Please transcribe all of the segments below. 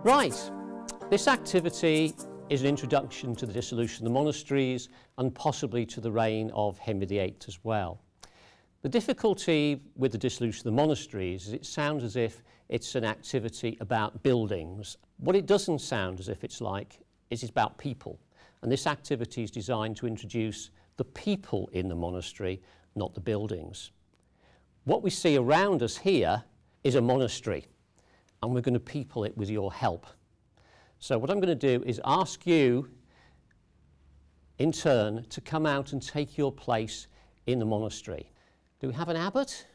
Right, this activity is an introduction to the dissolution of the monasteries and possibly to the reign of Henry VIII as well. The difficulty with the dissolution of the monasteries is it sounds as if it's an activity about buildings. What it doesn't sound as if it's like is it's about people. And this activity is designed to introduce the people in the monastery, not the buildings. What we see around us here is a monastery, and we're going to people it with your help. So what I'm going to do is ask you, in turn, to come out and take your place in the monastery. Do we have an abbot?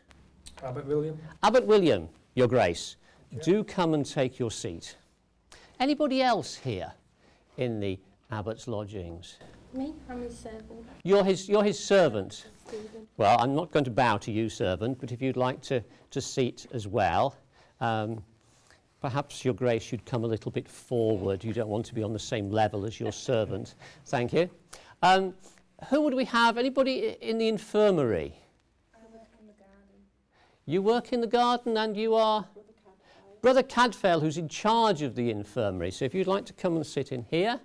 Abbot William. Abbot William, Your Grace, Yeah. do come and take your seat. Anybody else here in the abbot's lodgings? Me? I'm his servant. You're his servant. Stephen. Well, I'm not going to bow to you, servant, but if you'd like to seat as well, perhaps Your Grace should come a little bit forward. You don't want to be on the same level as your servant. Thank you. Who would we have? Anybody in the infirmary? I work in the garden. You work in the garden and you are? Brother Cadfael, who's in charge of the infirmary. So if you'd like to come and sit in here.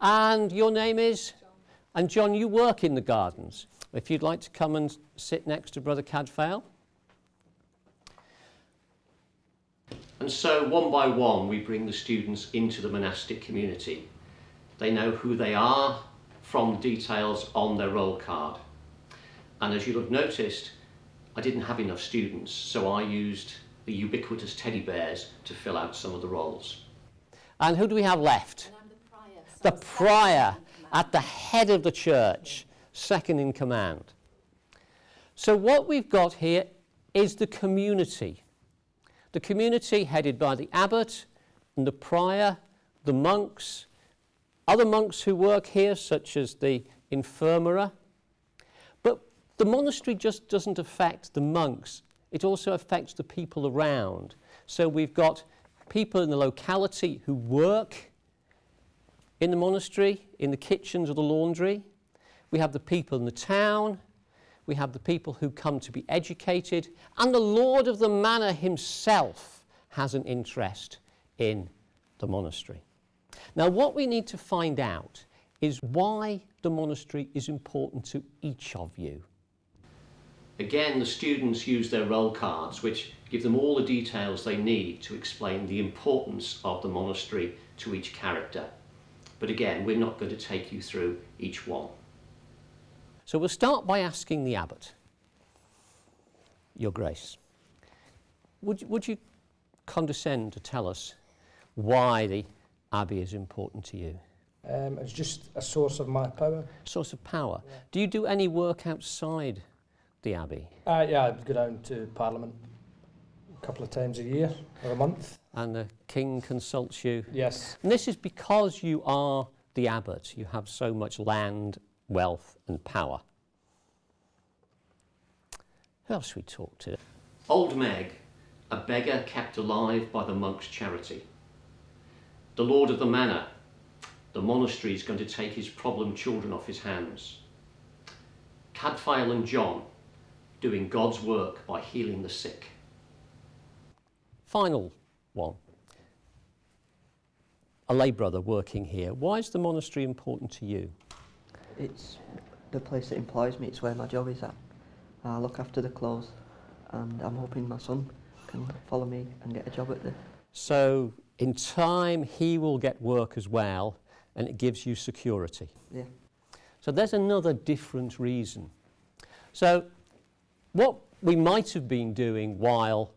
And your name is? John. And John, you work in the gardens. If you'd like to come and sit next to Brother Cadfael. And so one by one we bring the students into the monastic community. They know who they are from details on their roll card. And as you'll have noticed, I didn't have enough students, so I used the ubiquitous teddy bears to fill out some of the roles. And who do we have left? And I'm the prior. So The I'm prior second in command. at the head of the church, second in command. So what we've got here is the community. The community headed by the abbot and the prior, the monks, other monks who work here, such as the infirmary. But the monastery just doesn't affect the monks. It also affects the people around. So we've got people in the locality who work in the monastery, in the kitchens or the laundry. We have the people in the town. We have the people who come to be educated. And the Lord of the manor himself has an interest in the monastery. Now, what we need to find out is why the monastery is important to each of you. Again, the students use their roll cards, which give them all the details they need to explain the importance of the monastery to each character. But again, we're not going to take you through each one. So we'll start by asking the abbot, Your Grace, would you condescend to tell us why the abbey is important to you? It's just a source of my power. Source of power. Yeah. Do you do any work outside the abbey? Yeah, I'd go down to Parliament a couple of times a year or a month. And the king consults you? Yes. And this is because you are the abbot. You have so much land, wealth and power. Who else should we talk to? Old Meg, a beggar kept alive by the monk's charity. The lord of the manor, the monastery is going to take his problem children off his hands. Cadfael and John, doing God's work by healing the sick. Final one. A lay brother working here. Why is the monastery important to you? It's the place that employs me, it's where my job is at. I look after the clothes and I'm hoping my son can follow me and get a job at the... So in time he will get work as well and it gives you security. Yeah. So there's another different reason. So what we might have been doing while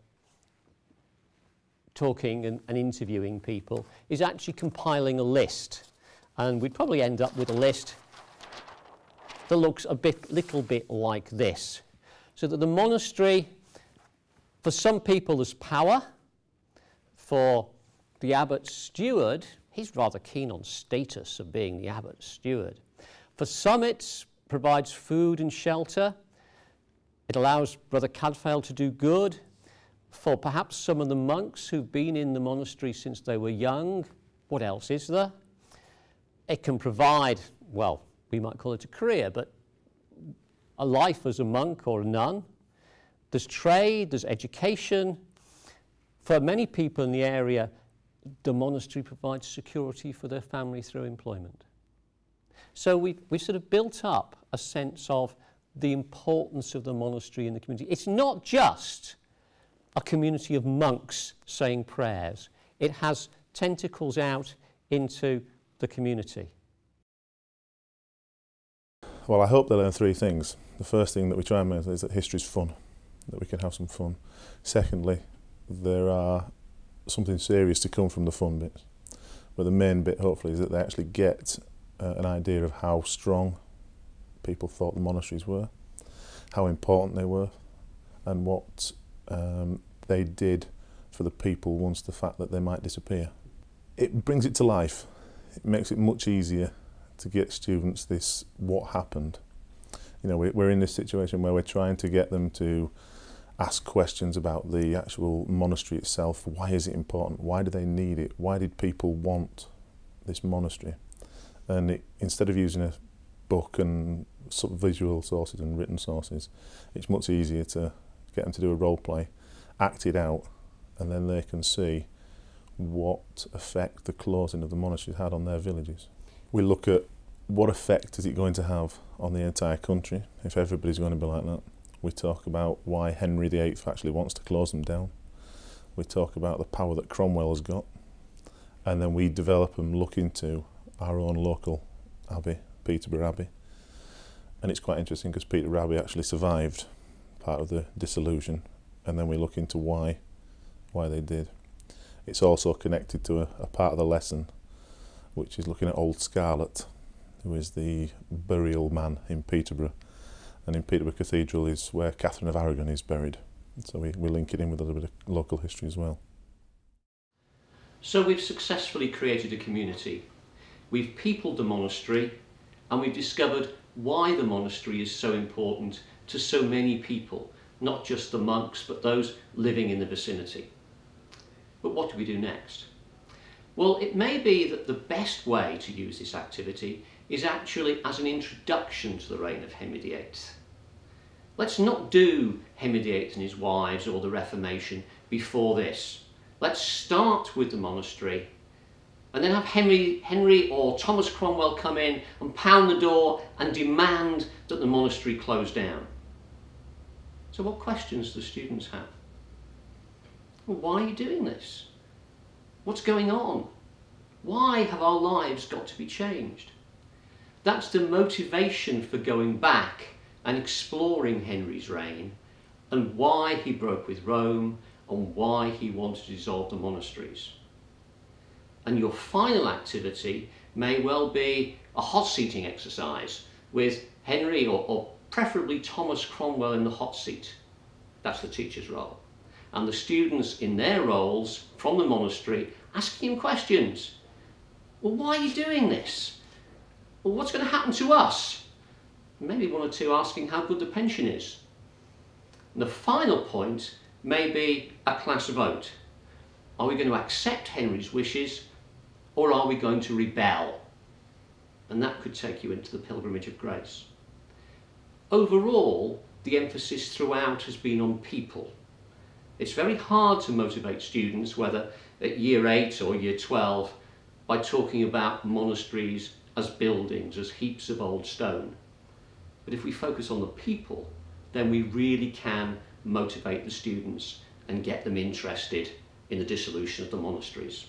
talking and interviewing people is actually compiling a list, and we'd probably end up with a list that looks little bit like this. So that the monastery, for some people there's power. For the abbot's steward, he's rather keen on status of being the abbot's steward. For some it provides food and shelter. It allows Brother Cadfael to do good. For perhaps some of the monks who've been in the monastery since they were young, what else is there? It can provide, well, we might call it a career, but a life as a monk or a nun. There's trade, there's education. For many people in the area, the monastery provides security for their family through employment. So we've sort of built up a sense of the importance of the monastery in the community. It's not just a community of monks saying prayers. It has tentacles out into the community. Well, I hope they learn three things. The first thing that we try and make is that history's fun, that we can have some fun. Secondly, there are something serious to come from the fun bits. But the main bit, hopefully, is that they actually get an idea of how strong people thought the monasteries were, how important they were, and what they did for the people once the fact that they might disappear. It brings it to life. It makes it much easier to get students this what happened. You know, we're in this situation where we're trying to get them to ask questions about the actual monastery itself. Why is it important? Why do they need it? Why did people want this monastery? And instead of using a book and sort of visual sources and written sources, it's much easier to get them to do a role play, act it out, and then they can see what effect the closing of the monasteries had on their villages. We look at what effect is it going to have on the entire country if everybody's going to be like that. We talk about why Henry VIII actually wants to close them down. We talk about the power that Cromwell has got, and then we develop and look into our own local abbey, Peterborough Abbey. And it's quite interesting because Peterborough Abbey actually survived part of the dissolution, and then we look into why they did. It's also connected to a part of the lesson which is looking at Old Scarlet, who is the burial man in Peterborough. And in Peterborough Cathedral is where Catherine of Aragon is buried. So we link it in with a little bit of local history as well. So we've successfully created a community. We've peopled the monastery, and we've discovered why the monastery is so important to so many people, not just the monks, but those living in the vicinity. But what do we do next? Well, it may be that the best way to use this activity is actually as an introduction to the reign of Henry VIII. Let's not do Henry VIII and his wives or the Reformation before this. Let's start with the monastery and then have Henry or Thomas Cromwell come in and pound the door and demand that the monastery close down. So what questions do students have? Well, why are you doing this? What's going on? Why have our lives got to be changed? That's the motivation for going back and exploring Henry's reign and why he broke with Rome and why he wanted to dissolve the monasteries. And your final activity may well be a hot seating exercise with Henry or preferably Thomas Cromwell in the hot seat. That's the teacher's role. And the students in their roles from the monastery asking him questions. Well, why are you doing this? Well, what's going to happen to us? Maybe one or two asking how good the pension is. And the final point may be a class vote. Are we going to accept Henry's wishes or are we going to rebel? And that could take you into the pilgrimage of grace. Overall, the emphasis throughout has been on people. It's very hard to motivate students, whether at year 8 or year 12, by talking about monasteries as buildings, as heaps of old stone. But if we focus on the people, then we really can motivate the students and get them interested in the dissolution of the monasteries.